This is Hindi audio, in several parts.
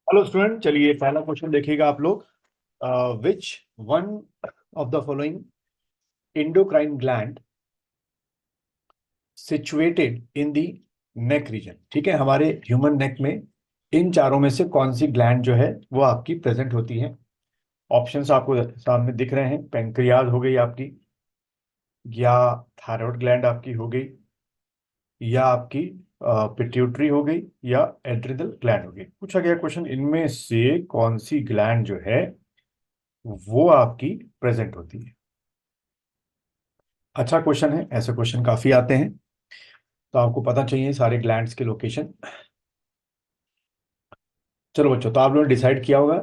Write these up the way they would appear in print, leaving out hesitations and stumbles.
हेलो स्टूडेंट, चलिए पहला क्वेश्चन देखिएगा आप लोग। Which one of the following endocrine gland situated in the neck region. ठीक है, हमारे ह्यूमन नेक में इन चारों में से कौन सी ग्लैंड जो है वो आपकी प्रेजेंट होती है। ऑप्शंस आपको सामने दिख रहे हैं। पेंक्रियाज हो गई आपकी, या थायराइड ग्लैंड आपकी हो गई, या आपकी पिट्यूटरी हो गई, या एड्रिनल ग्लैंड हो गई। पूछा गया क्वेश्चन, इनमें से कौन सी ग्लैंड जो है वो आपकी प्रेजेंट होती है। अच्छा क्वेश्चन है, ऐसे क्वेश्चन काफी आते हैं, तो आपको पता चाहिए सारे ग्लैंड्स के लोकेशन। चलो बच्चों, तो आप लोगों ने डिसाइड किया होगा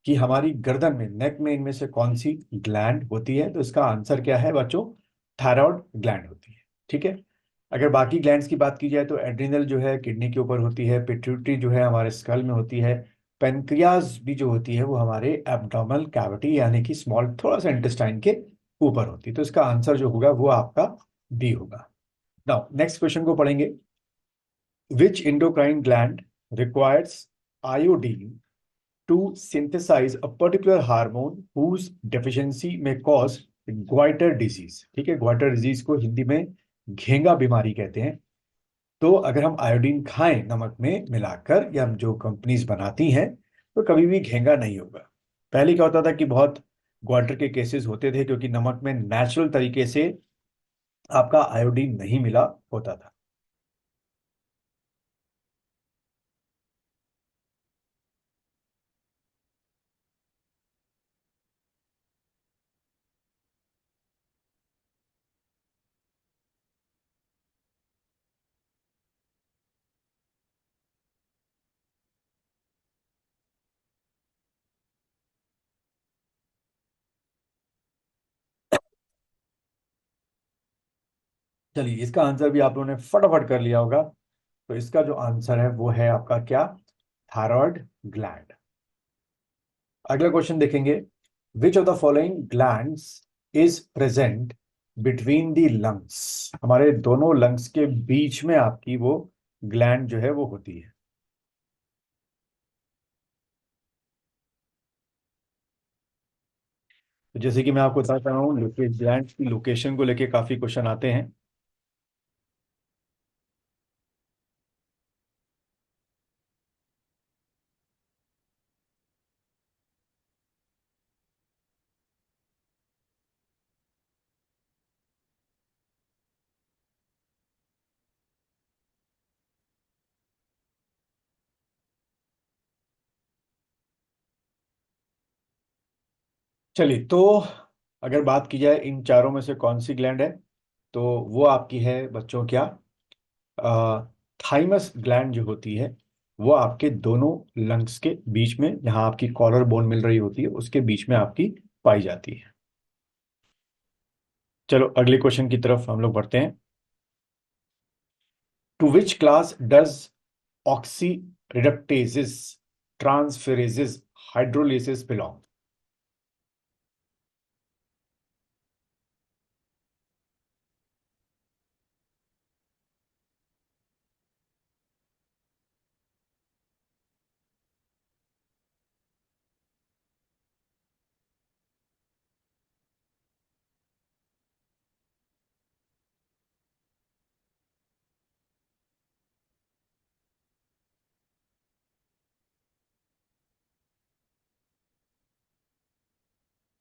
कि हमारी गर्दन में, नेक में इनमें से कौन सी ग्लैंड होती है। तो इसका आंसर क्या है बच्चों? थायराइड ग्लैंड होती है। ठीक है। अगर बाकी ग्लैंड्स की बात की जाए तो एड्रिनल जो है किडनी के ऊपर होती है, पिट्यूटरी जो है हमारे स्कल में होती है, पेनक्रियाज भी जो होती है वो हमारे एब्डोमिनल कैविटी यानी कि स्मॉल, थोड़ा सा इंटेस्टाइन के ऊपर होती है। तो इसका आंसर जो होगा वो आपका डी होगा। नाउ नेक्स्ट क्वेश्चन को पढ़ेंगे। Which endocrine gland requires iodine to synthesize a particular hormone whose deficiency may cause goiter disease। ठीक है, ग्वाइटर डिजीज को हिंदी में घेंगा बीमारी कहते हैं। तो अगर हम आयोडीन खाएं नमक में मिलाकर, या जो कंपनीज बनाती हैं, तो कभी भी घेंगा नहीं होगा। पहले क्या होता था कि बहुत ग्वाइटर के केसेस होते थे क्योंकि नमक में नेचुरल तरीके से आपका आयोडीन नहीं मिला होता था। चलिए, इसका आंसर भी आप लोगों ने फटाफट कर लिया होगा। तो इसका जो आंसर है वो है आपका क्या? Thyroid gland. अगला क्वेश्चन देखेंगे। विच of the following glands is present between the lungs. हमारे दोनों लंग्स के बीच में आपकी वो ग्लैंड जो है वो होती है। तो जैसे कि मैं आपको बताता रहा हूँ, ग्लैंड की लोकेशन को लेके काफी क्वेश्चन आते हैं। चलिए, तो अगर बात की जाए इन चारों में से कौन सी ग्लैंड है, तो वो आपकी है बच्चों क्या? थाइमस ग्लैंड जो होती है वो आपके दोनों लंग्स के बीच में, जहां आपकी कॉलर बोन मिल रही होती है उसके बीच में आपकी पाई जाती है। चलो अगले क्वेश्चन की तरफ हम लोग बढ़ते हैं। To which class does oxidoreductases transferases hydrolysis belong.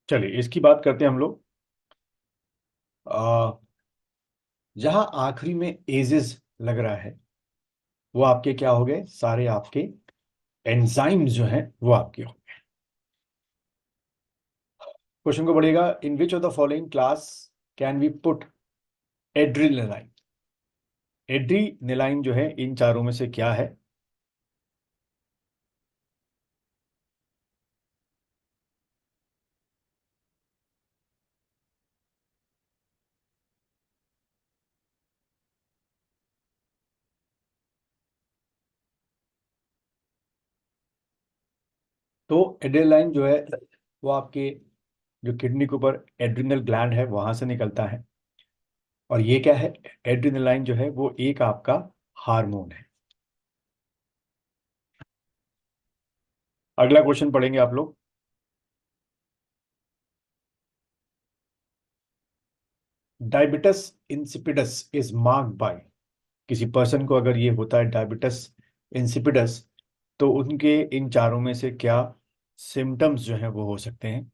चलिए, इसकी बात करते हैं हम लोग। अ, जहां आखिरी में एजेस लग रहा है वो आपके क्या हो गए? सारे आपके एंजाइम्स जो हैं वो आपके हो गए। क्वेश्चन को बढ़ेगा। In which of the following class can we put adrenaline. Adrenaline जो है इन चारों में से क्या है? तो एड्रेनालाइन जो है वो आपके जो किडनी के ऊपर एड्रिनल ग्लैंड है वहां से निकलता है। और ये क्या है? एड्रिनलाइन जो है वो एक आपका हार्मोन है। अगला क्वेश्चन पढ़ेंगे आप लोग। डायबिटस इंसिपिडस इज मार्क्ड बाय, किसी पर्सन को अगर ये होता है डायबिटस इंसिपिडस, तो उनके इन चारों में से क्या सिम्टम्स जो हैं वो हो सकते हैं?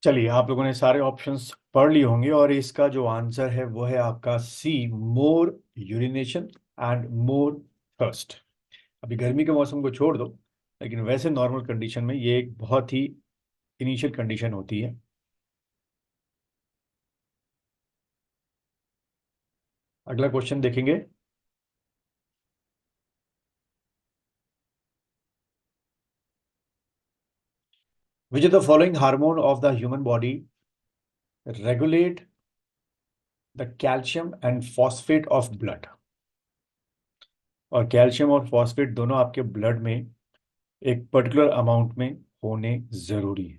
चलिए, आप लोगों ने सारे ऑप्शंस पढ़ लिए होंगे और इसका जो आंसर है वो है आपका सी, मोर यूरिनेशन एंड मोर थर्स्ट। अभी गर्मी के मौसम को छोड़ दो, लेकिन वैसे नॉर्मल कंडीशन में ये एक बहुत ही इनिशियल कंडीशन होती है। अगला क्वेश्चन देखेंगे। Which is the following hormone of the human body regulate the calcium and phosphate of blood? और कैल्शियम और फॉस्फेट दोनों आपके ब्लड में एक पर्टिकुलर अमाउंट में होने जरूरी है।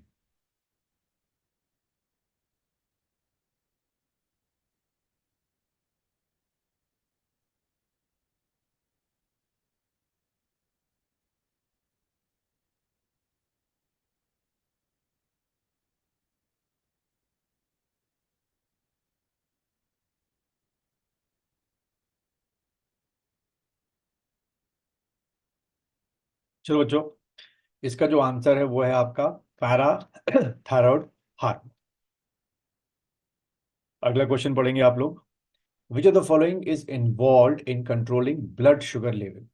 चलो बच्चों, इसका जो आंसर है वो है आपका पैरा थायराइड हार्मोन। अगला क्वेश्चन पढ़ेंगे आप लोग। विच of the following is involve in controlling blood sugar level?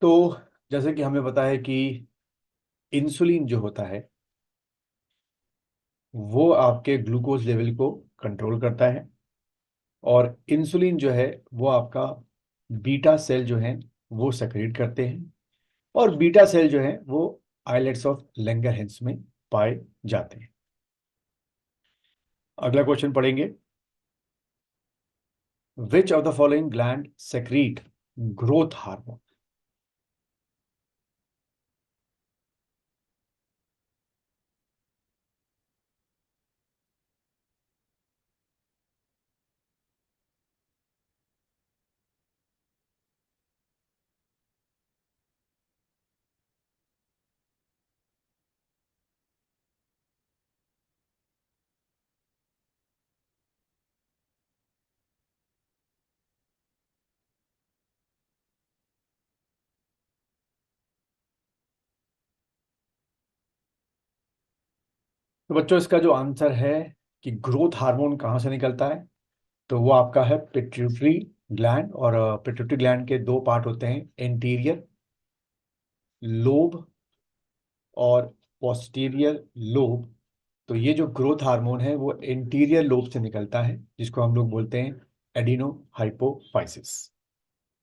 तो जैसे कि हमें पता है कि इंसुलिन जो होता है वो आपके ग्लूकोज लेवल को कंट्रोल करता है, और इंसुलिन जो है वो आपका बीटा सेल जो है वो सेक्रेट करते हैं, और बीटा सेल जो है वो आइलेट्स ऑफ लैंगरहैंस में पाए जाते हैं। अगला क्वेश्चन पढ़ेंगे। विच of the following gland secrete growth hormone? तो बच्चों, इसका जो आंसर है कि ग्रोथ हार्मोन कहाँ से निकलता है, तो वो आपका है पिट्यूटरी ग्लैंड। और पिट्यूटरी ग्लैंड के दो पार्ट होते हैं, एंटीरियर लोब और पोस्टीरियर लोब। तो ये जो ग्रोथ हार्मोन है वो इंटीरियर लोब से निकलता है, जिसको हम लोग बोलते हैं एडिनो हाइपोफाइसिस।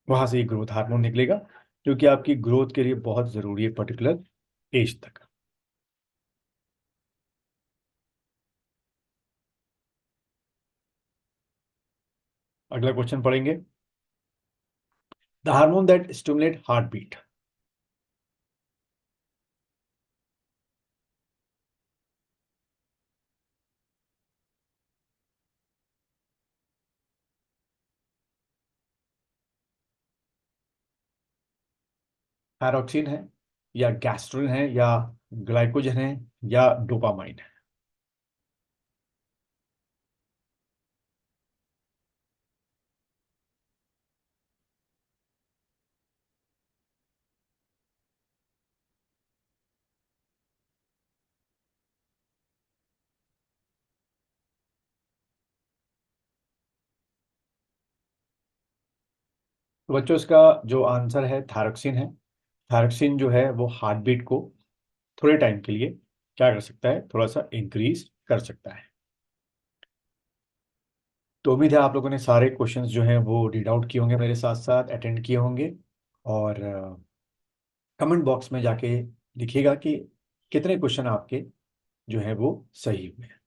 वहां से ये ग्रोथ हार्मोन निकलेगा, क्योंकि आपकी ग्रोथ के लिए बहुत जरूरी है पर्टिकुलर एज तक। अगला क्वेश्चन पढ़ेंगे। The hormone that stimulate heart beat? पैरोक्सिन है, या गैस्ट्रिन है, या ग्लाइकोजन है, या डोपामाइन है? तो बच्चों इसका जो आंसर है थायरोक्सिन है। थायरोक्सिन जो है वो हार्ट बीट को थोड़े टाइम के लिए क्या कर सकता है, थोड़ा सा इंक्रीज कर सकता है। तो उम्मीद है आप लोगों ने सारे क्वेश्चंस जो हैं वो रीड आउट किए होंगे, मेरे साथ साथ अटेंड किए होंगे। और कमेंट बॉक्स में जाके लिखिएगा कि कितने क्वेश्चन आपके जो है वो सही हुए हैं।